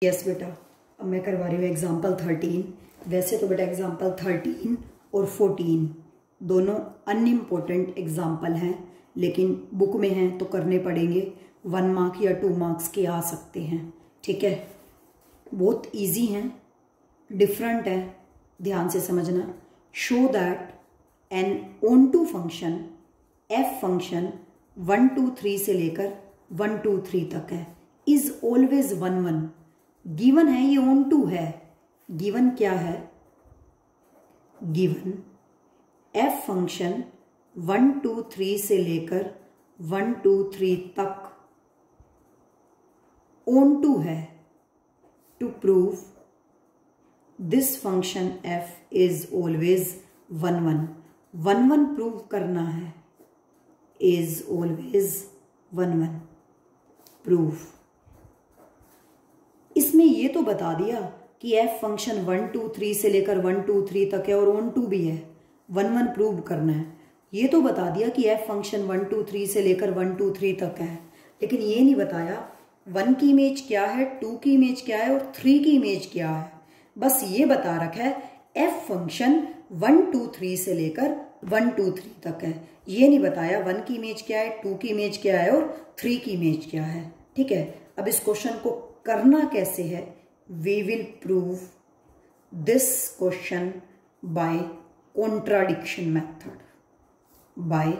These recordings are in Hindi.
यस बेटा, अब मैं करवा रही हूँ एग्जाम्पल 13। वैसे तो बेटा एग्जाम्पल 13 और 14 दोनों अनइम्पोर्टेंट एग्जाम्पल हैं, लेकिन बुक में हैं तो करने पड़ेंगे। 1 मार्क या 2 मार्क्स के आ सकते हैं। ठीक है, बहुत इजी हैं, डिफरेंट है, ध्यान से समझना। Show that an onto function F function 1 2 3 से लेकर 1 2 3 तक है, इज ऑलवेज 1 1। गिवन है, ये ऑन टू है। गिवन क्या है? गिवन एफ फंक्शन 1 2 3 से लेकर 1 2 3 तक ऑन टू है। To prove this function F is always 1 1। 1 1 prove करना है। Is always 1 1 proof. इसमें ये तो बता दिया कि एफ फंक्शन 1 2 3 से लेकर 1 2 3 तक है और ऑन टू भी है। 1 1 प्रूव करना है। ये तो बता दिया कि एफ फंक्शन 1 2 3 से लेकर 1 2 3 तक है, लेकिन ये नहीं बताया 1 की इमेज क्या है, 2 की इमेज क्या है और 3 की इमेज क्या है। बस ये बता रखा है एफ फंक्शन 1 2 3 से लेकर 1 2 3 तक है। ये नहीं बताया 1 की इमेज क्या है, 2 की इमेज क्या है और 3 की इमेज क्या है। ठीक है, अब इस क्वेश्चन को करना कैसे है? We will prove this question by contradiction method. By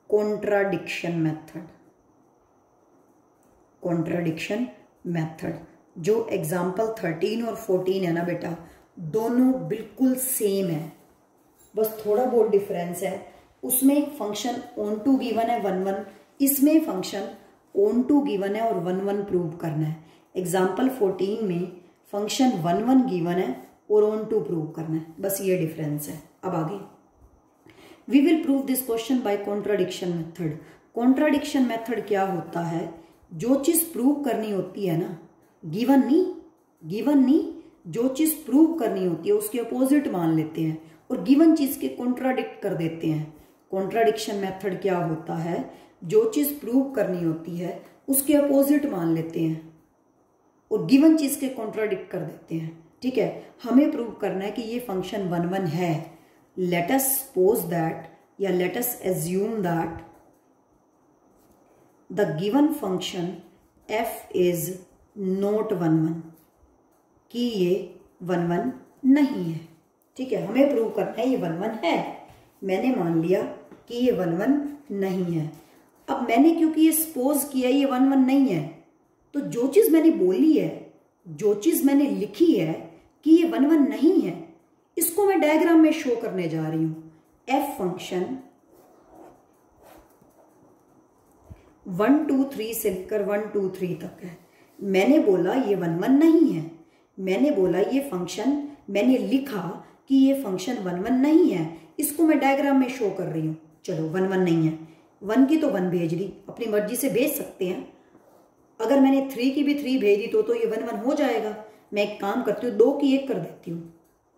contradiction method. Contradiction method जो एग्जाम्पल 13 और 14 है ना बेटा, दोनों बिल्कुल सेम है, बस थोड़ा बहुत डिफरेंस है। उसमें फंक्शन ऑन टू गिवन है 1 1, इसमें फंक्शन ऑन टू गिवन है और 1 1 प्रूव करना है। एग्जाम्पल 14 में फंक्शन 1 1 गिवन है और ऑन टू प्रूव करना है, बस ये डिफरेंस है। अब आगे we will prove this question by contradiction method. Contradiction method क्या होता है? जो चीज प्रूव करनी होती है ना, गिवन नहीं, जो चीज प्रूव करनी होती है उसके अपोजिट मान लेते हैं और गिवन चीज के कॉन्ट्राडिक्ट कर देते हैं। कॉन्ट्राडिक्शन मेथड क्या होता है? जो चीज प्रूव करनी होती है उसके अपोजिट मान लेते हैं और गिवन चीज के कॉन्ट्राडिक्ट कर देते हैं। ठीक है, हमें प्रूव करना है कि ये फंक्शन 1 1 है। लेट अस सपोज दैट या let us assume that the given function F is not 1 1, कि ये 1 1 नहीं है। ठीक है, हमें प्रूव करना है ये 1 1 है। मैंने मान लिया कि ये 1 1 नहीं है। अब मैंने क्योंकि ये सपोज किया ये 1 1 नहीं है, तो जो चीज मैंने बोली है, जो चीज मैंने लिखी है कि ये 1 1 नहीं है, इसको मैं डायग्राम में शो करने जा रही हूं। एफ फंक्शन 1 2 3 से लेकर 1 2 3 तक है। मैंने बोला ये 1 1 नहीं है। मैंने बोला ये फंक्शन, मैंने लिखा कि ये फंक्शन 1 1 नहीं है, इसको मैं डायग्राम में शो कर रही हूं। चलो 1 1 नहीं है, 1 की तो 1 भेज दी, अपनी मर्जी से भेज सकते हैं। अगर मैंने 3 की भी 3 भेज दी तो ये 1 1 हो जाएगा। मैं एक काम करती हूँ, 2 की 1 कर देती हूँ,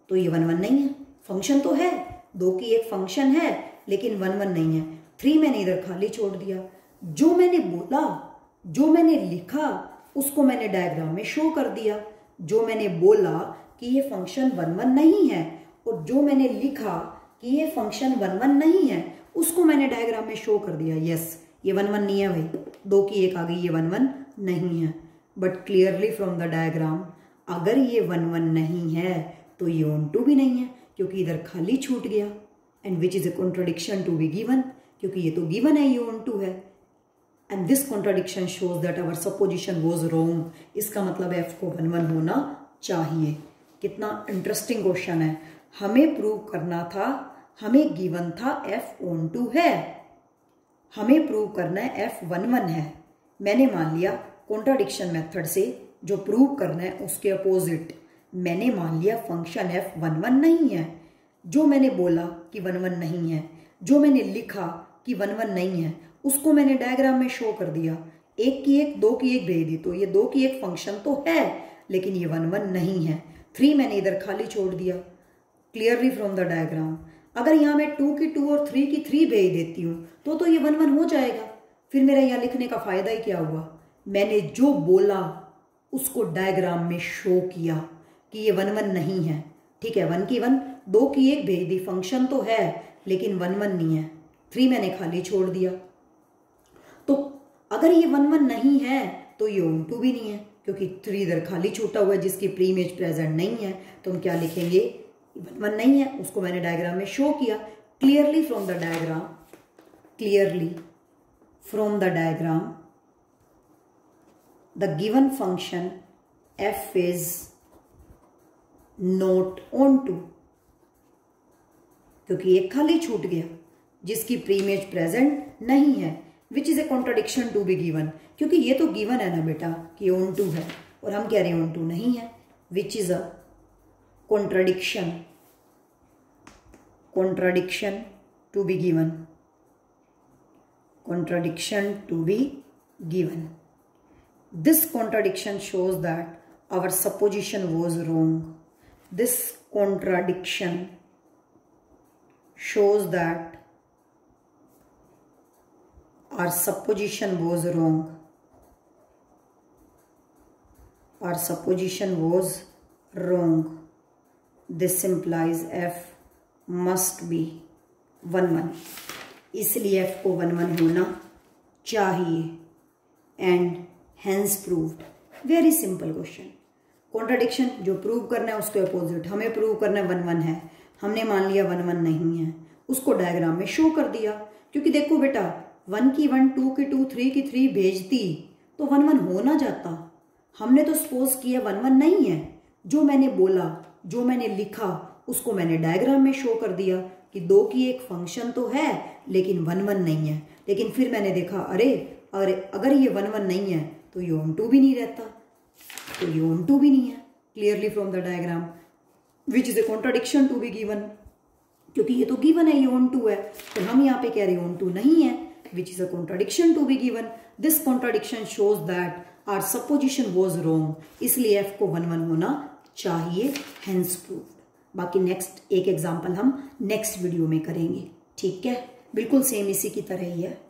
तो ये 1 1 नहीं है। फंक्शन तो है, 2 की 1 फंक्शन है, लेकिन 1 1 नहीं है। 3 मैंने इधर खाली छोड़ दिया। जो मैंने बोला, जो मैंने लिखा, उसको मैंने डायग्राम में शो कर दिया। जो मैंने बोला कि ये फंक्शन 1 1 नहीं है और जो मैंने लिखा कि ये फंक्शन 1 1 नहीं है, उसको मैंने डायग्राम में शो कर दिया। यस, ये 1 1 नहीं है भाई, 2 की 1 आ गई, ये 1 1 नहीं है। But clearly from the diagram, अगर ये 1 1 नहीं है तो ये ऑन टू भी नहीं है, क्योंकि इधर खाली छूट गया। And which is a contradiction to be given, क्योंकि ये तो गिवन है, ये ऑन टू है। And this contradiction shows that our supposition was wrong. इसका मतलब एफ को 1 1 होना चाहिए। कितना इंटरेस्टिंग क्वेश्चन है। हमें प्रूव करना था, हमें गिवन था एफ ऑन टू है, हमें प्रूव करना है एफ 1 1 है। मैंने मान लिया कॉन्ट्राडिक्शन मेथड से जो प्रूव करना है उसके अपोजिट। मैंने मान लिया फंक्शन एफ 1 1 नहीं है। जो मैंने बोला कि 1 1 नहीं है, जो मैंने लिखा कि 1 1 नहीं है, उसको मैंने डायग्राम में शो कर दिया। 1 की 1, 2 की 1 भेज दी, तो ये 2 की 1 फंक्शन तो है, लेकिन ये 1 1 नहीं है। 3 मैंने इधर खाली छोड़ दिया, क्लियरली फ्रॉम द डायग्राम। अगर यहाँ मैं 2 की 2 और 3 की 3 भेज देती हूँ तो ये 1 1 हो जाएगा। फिर मेरा यहाँ लिखने का फायदा ही क्या हुआ? मैंने जो बोला उसको डायग्राम में शो किया कि ये 1 1 नहीं है। ठीक है, 1 की 1, 2 की 1 भेज दी, फंक्शन तो है लेकिन 1 1 नहीं है। 3 मैंने खाली छोड़ दिया। तो अगर ये 1 1 नहीं है तो ये ऑन टू भी नहीं है, क्योंकि 3 इधर खाली छूटा हुआ है जिसकी प्री इमेज प्रेजेंट नहीं है। तो हम क्या लिखेंगे, 1 1 नहीं है, उसको मैंने डायग्राम में शो किया। Clearly from the diagram, clearly from the diagram the given function f is not onto, क्योंकि एक खाली छूट गया जिसकी प्री इमेज प्रेजेंट नहीं है, which is a contradiction to be given, क्योंकि ये तो गिवन है ना बेटा कि ऑन टू है और हम कह रहे हैं ऑन टू नहीं है, which is a contradiction, contradiction to be given, contradiction to be given. This contradiction shows that our supposition was wrong. This contradiction shows that our supposition was wrong. Our supposition was wrong. This implies f must be 1 1. इसलिए f को 1 1 होना चाहिए। And hence proved. Very simple question. Contradiction जो प्रूव करना है उसके अपोजिट हमें प्रूव करना है 1 1 है, हमने मान लिया 1 1 नहीं है, उसको डायग्राम में शो कर दिया। क्योंकि देखो बेटा 1 की 1, 2 की 2, 3 की 3 भेजती तो 1 1 हो ना जाता। हमने तो सपोज किया 1 1 नहीं है, जो मैंने बोला, जो मैंने लिखा उसको मैंने डायग्राम में शो कर दिया कि 2 की 1 फंक्शन तो है लेकिन 1 1 नहीं है। लेकिन फिर मैंने देखा अरे अगर ये 1 1 नहीं है तो ये ऑन टू भी नहीं रहता, तो ये ऑन टू भी नहीं है। Clearly from the diagram which is a contradiction to be given, क्योंकि ये तो गिवन है, ये ऑन टू है, तो हम यहाँ पे कह रहे हैं ऑन टू नहीं है, which is a contradiction to be given. This contradiction shows that our supposition was wrong, इसलिए f को 1 1 होना चाहिए, हेंस प्रूव्ड। बाकी नेक्स्ट एक एग्जाम्पल हम नेक्स्ट वीडियो में करेंगे। ठीक है, बिल्कुल सेम इसी की तरह ही है।